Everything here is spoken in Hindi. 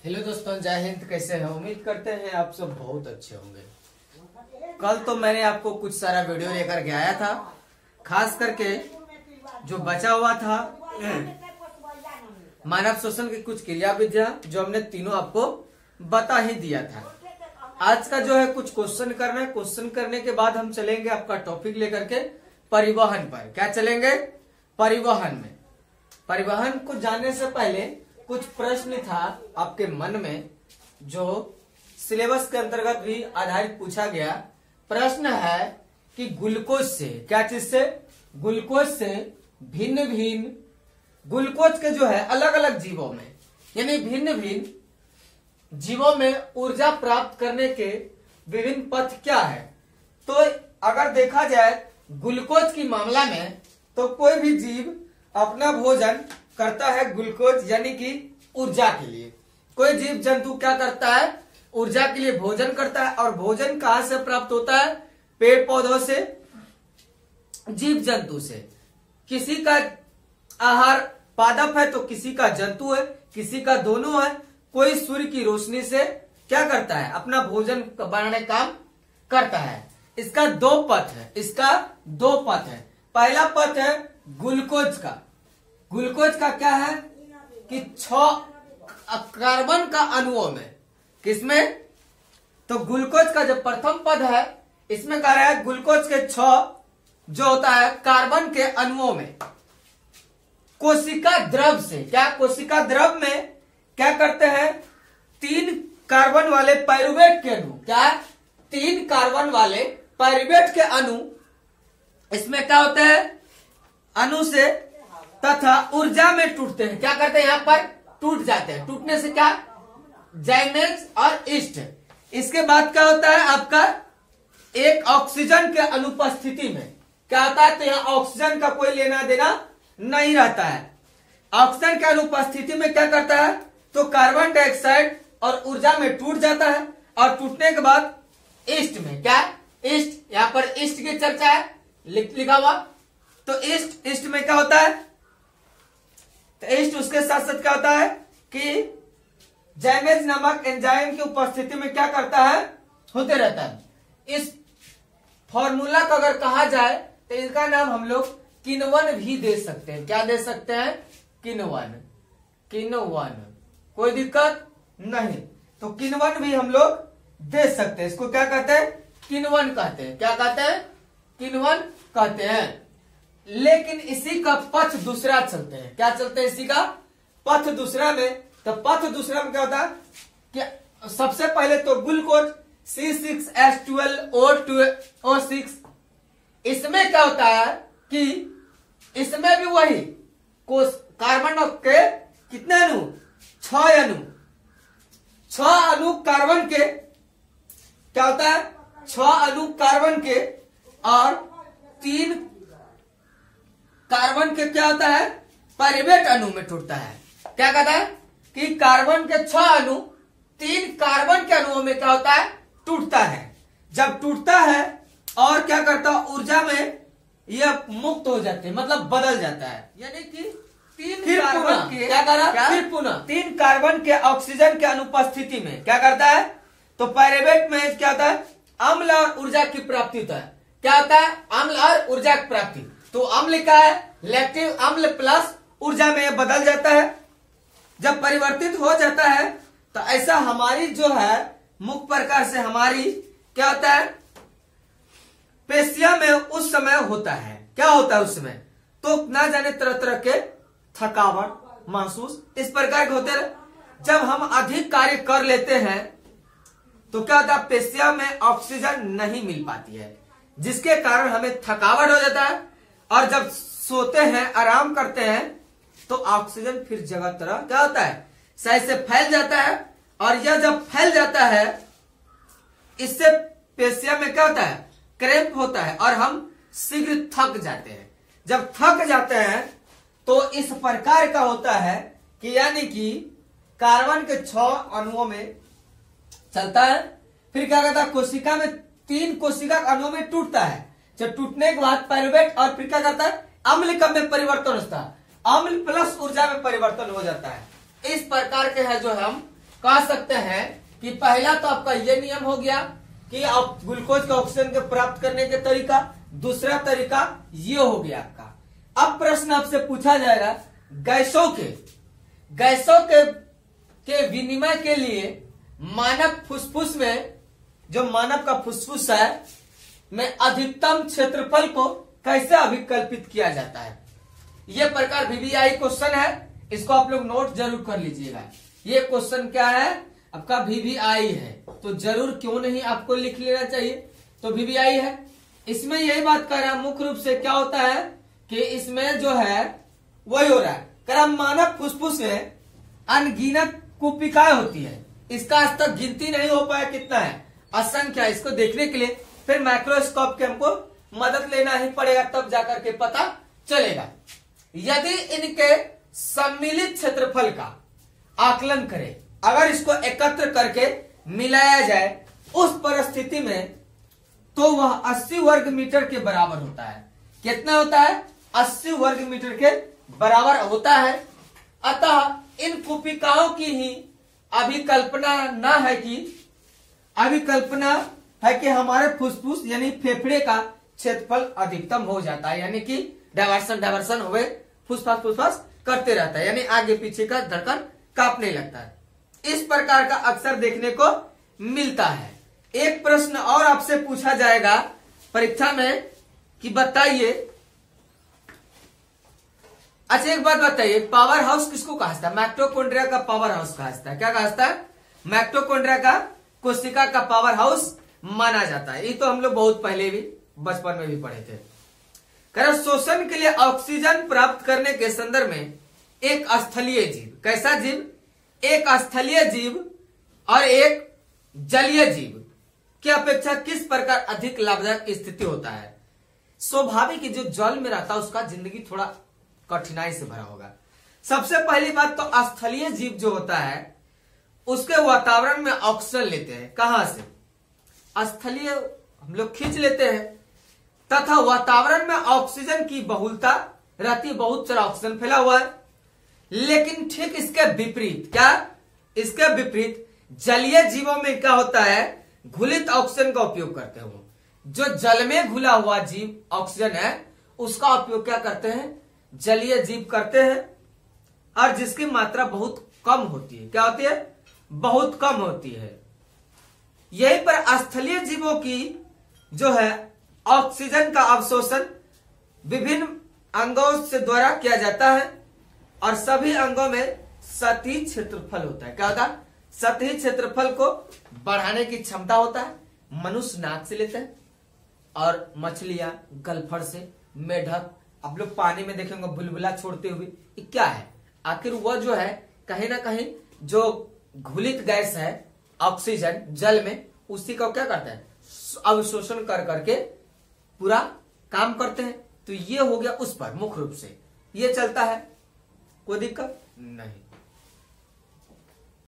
हेलो दोस्तों, जय हिंद। कैसे हैं? उम्मीद करते हैं आप सब बहुत अच्छे होंगे। कल तो मैंने आपको कुछ सारा वीडियो लेकर के आया था, खास करके जो बचा हुआ था मानव शोषण की कुछ क्रिया विधियां, जो हमने तीनों आपको बता ही दिया था। आज का जो है कुछ क्वेश्चन करना है। क्वेश्चन करने के बाद हम चलेंगे आपका टॉपिक लेकर के परिवहन पर। क्या चलेंगे? परिवहन में। परिवहन को जानने से पहले कुछ प्रश्न था आपके मन में, जो सिलेबस के अंतर्गत भी आधारित पूछा गया। प्रश्न है कि ग्लूकोज से, क्या चीज से? ग्लूकोज से भिन्न भिन्न, ग्लूकोज के जो है अलग अलग जीवों में, यानी भिन्न भिन्न जीवों में ऊर्जा प्राप्त करने के विभिन्न पथ क्या है। तो अगर देखा जाए ग्लूकोज की मामला में, तो कोई भी जीव अपना भोजन करता है ग्लूकोज यानी कि ऊर्जा के लिए। कोई जीव जंतु क्या करता है? ऊर्जा के लिए भोजन करता है। और भोजन कहां से प्राप्त होता है? पेड़ पौधों से, जीव जंतु से। किसी का आहार पादप है तो किसी का जंतु है, किसी का दोनों है। कोई सूर्य की रोशनी से क्या करता है? अपना भोजन बनाने काम करता है। इसका दो पथ है, इसका दो पथ है। पहला पथ है ग्लूकोज का। ग्लूकोज का क्या है कि 6 कार्बन का अणुओं में, किसमें? तो ग्लूकोज का जो प्रथम पद है, इसमें कह रहा है ग्लूकोज के 6 जो होता है कार्बन के अणुओं में कोशिका द्रव से। क्या? कोशिका द्रव में क्या करते हैं? 3 कार्बन वाले पाइरुवेट के अणु, क्या? 3 कार्बन वाले पाइरुवेट के अणु इसमें क्या होते हैं? अणु से तथा ऊर्जा में टूटते हैं। क्या करते हैं? यहां पर टूट जाते हैं। टूटने से क्या? जैमेज और ईस्ट। इसके बाद क्या होता है आपका? एक ऑक्सीजन के अनुपस्थिति में क्या होता है? तो यहां ऑक्सीजन का कोई लेना देना नहीं रहता है। ऑक्सीजन के अनुपस्थिति में क्या करता है? तो कार्बन डाइऑक्साइड और ऊर्जा में टूट जाता है। और टूटने के बाद ईस्ट में, क्या? ईस्ट, यहां पर ईस्ट की चर्चा है, लिखा हुआ। तो ईस्ट में क्या होता है? तो ईस्ट उसके साथ साथ क्या होता है कि जैमेज नामक एंजाइम की उपस्थिति में क्या करता है? होते रहता है। इस फॉर्मूला को अगर कहा जाए तो इसका नाम हम लोग किण्वन भी दे सकते हैं। क्या दे सकते हैं? किण्वन। किण्वन, कोई दिक्कत नहीं। तो किण्वन भी हम लोग दे सकते हैं। इसको क्या कहते हैं? किण्वन कहते हैं। क्या कहते हैं? किण्वन कहते हैं। लेकिन इसी का पथ दूसरा चलते हैं। क्या चलते हैं? इसी का पथ दूसरा में। तो पथ दूसरा में क्या होता है कि सबसे पहले तो ग्लूकोज C6H12O6, इसमें क्या होता है कि इसमें भी वही कार्बन के कितने अणु? 6 अणु। 6 अणु कार्बन के क्या होता है? 6 अणु कार्बन के और 3 कार्बन के क्या होता है? पाइरुवेट अणु में टूटता है। क्या कहता है कि कार्बन के 6 अणु 3 कार्बन के अणुओं में क्या होता है? टूटता है। जब टूटता है और क्या करता है? ऊर्जा में यह मुक्त हो जाते हैं, मतलब बदल जाता है। यानी कि 3 कार्बन के क्या कर रहा? फिर पुनः 3 कार्बन के ऑक्सीजन के अनुपस्थिति में क्या करता है? तो पाइरुवेट में क्या होता है? अम्ल और ऊर्जा की प्राप्ति होता है। क्या होता है? अम्ल और ऊर्जा की प्राप्ति। तो अम्ल का है लैक्टिक अम्ल प्लस ऊर्जा में बदल जाता है। जब परिवर्तित हो जाता है तो ऐसा हमारी जो है मुख्य प्रकार से हमारी क्या होता है? पेशिया में उस समय होता है। क्या होता है उस समय? तो ना जाने तरह तरह के थकावट महसूस इस प्रकार के होते रहे। जब हम अधिक कार्य कर लेते हैं तो क्या होता है? पेशिया में ऑक्सीजन नहीं मिल पाती है, जिसके कारण हमें थकावट हो जाता है। और जब सोते हैं, आराम करते हैं, तो ऑक्सीजन फिर जगह तरह क्या होता है? सही से फैल जाता है। और यह जब फैल जाता है, इससे पेशिया में क्या होता है? क्रैम्प होता है और हम शीघ्र थक जाते हैं। जब थक जाते हैं तो इस प्रकार का होता है कि यानी कि कार्बन के 6 अणुओं में चलता है। फिर क्या कहता है? कोशिका में 3 कोशिका अणुओं में टूटता है। जब टूटने के बाद पाइरुवेट और फिर क्या करता है? अम्ल कब में परिवर्तन होता है? अम्ल प्लस ऊर्जा में परिवर्तन हो जाता है। इस प्रकार के है जो हम कह सकते हैं कि पहला तो आपका ये नियम हो गया कि आप ग्लूकोज के ऑक्सीजन के प्राप्त करने के तरीका, दूसरा तरीका ये हो गया आपका। अब प्रश्न आपसे पूछा जाएगा गैसों के विनिमय के लिए मानव फुसफुस में, जो मानव का फुसफुस है में अधिकतम क्षेत्रफल को कैसे अभिकल्पित किया जाता है। यह प्रकार VVI क्वेश्चन है, इसको आप लोग नोट जरूर कर लीजिएगा। ये क्वेश्चन क्या है आपका VVI है, तो जरूर क्यों नहीं आपको लिख लेना चाहिए। तो VVI है, इसमें यही बात कर रहा है मुख्य रूप से क्या होता है कि इसमें जो है वही हो रहा है कर मानव फुसफुस में अनगिनत कुपिकाएं होती है, इसका आज तक गिनती नहीं हो पाया कितना है, असंख्य। इसको देखने के लिए फिर माइक्रोस्कोप के हमको मदद लेना ही पड़ेगा, तब जाकर के पता चलेगा। यदि इनके सम्मिलित क्षेत्रफल का आकलन करें, अगर इसको एकत्र करके मिलाया जाए उस परिस्थिति में, तो वह 80 वर्ग मीटर के बराबर होता है। कितना होता है? 80 वर्ग मीटर के बराबर होता है। अतः इन कुपिकाओं की ही अभिकल्पना है कि हमारे फुसफुस यानी फेफड़े का क्षेत्रफल अधिकतम हो जाता है, यानी कि डायवर्सन हुए फुसफास करते रहता है, यानी आगे पीछे का धड़कन कांपने लगता है। इस प्रकार का अक्सर देखने को मिलता है। एक प्रश्न और आपसे पूछा जाएगा परीक्षा में कि बताइए, अच्छा एक बात बताइए, पावर हाउस किसको कहा? माइटोकॉन्ड्रिया का पावर हाउस कहा। क्या कहा? माइटोकॉन्ड्रिया का कोशिका का पावर हाउस माना जाता है। ये तो हम लोग बहुत पहले भी बचपन में भी पढ़े थे। शोषण के लिए ऑक्सीजन प्राप्त करने के संदर्भ में एक स्थलीय जीव, कैसा जीव? एक स्थलीय जीव और एक जलीय जीव की अपेक्षा किस प्रकार अधिक लाभदायक स्थिति होता है? स्वाभाविक जो जल में रहता है उसका जिंदगी थोड़ा कठिनाई से भरा होगा। सबसे पहली बात तो स्थलीय जीव जो होता है उसके वातावरण में ऑक्सीजन लेते हैं। कहां से? स्थलीय हम लोग खींच लेते हैं, तथा वातावरण में ऑक्सीजन की बहुलता रहती, बहुत सारा ऑक्सीजन फैला हुआ है। लेकिन ठीक इसके विपरीत, क्या? इसके विपरीत जलीय जीवों में क्या होता है? घुलित ऑक्सीजन का उपयोग करते हैं। जो जल में घुला हुआ जीव ऑक्सीजन है उसका उपयोग क्या करते हैं? जलीय जीव करते हैं, और जिसकी मात्रा बहुत कम होती है। क्या होती है? बहुत कम होती है। यहीं पर स्थलीय जीवों की जो है ऑक्सीजन का अवशोषण विभिन्न अंगों से द्वारा किया जाता है, और सभी अंगों में सतही क्षेत्रफल होता है। क्या होता है? सतही क्षेत्रफल को बढ़ाने की क्षमता होता है। मनुष्य नाक से लेते हैं, और मछलियां गलफड़ से, मेढक आप लोग पानी में देखेंगे बुलबुला छोड़ते हुए, ये क्या है? आखिर वह जो है कहीं ना कहीं जो घुलित गैस है ऑक्सीजन जल में, उसी का क्या करता है? अवशोषण कर करके पूरा काम करते हैं। तो ये हो गया उस पर मुख्य रूप से ये चलता है, कोई दिक्कत नहीं।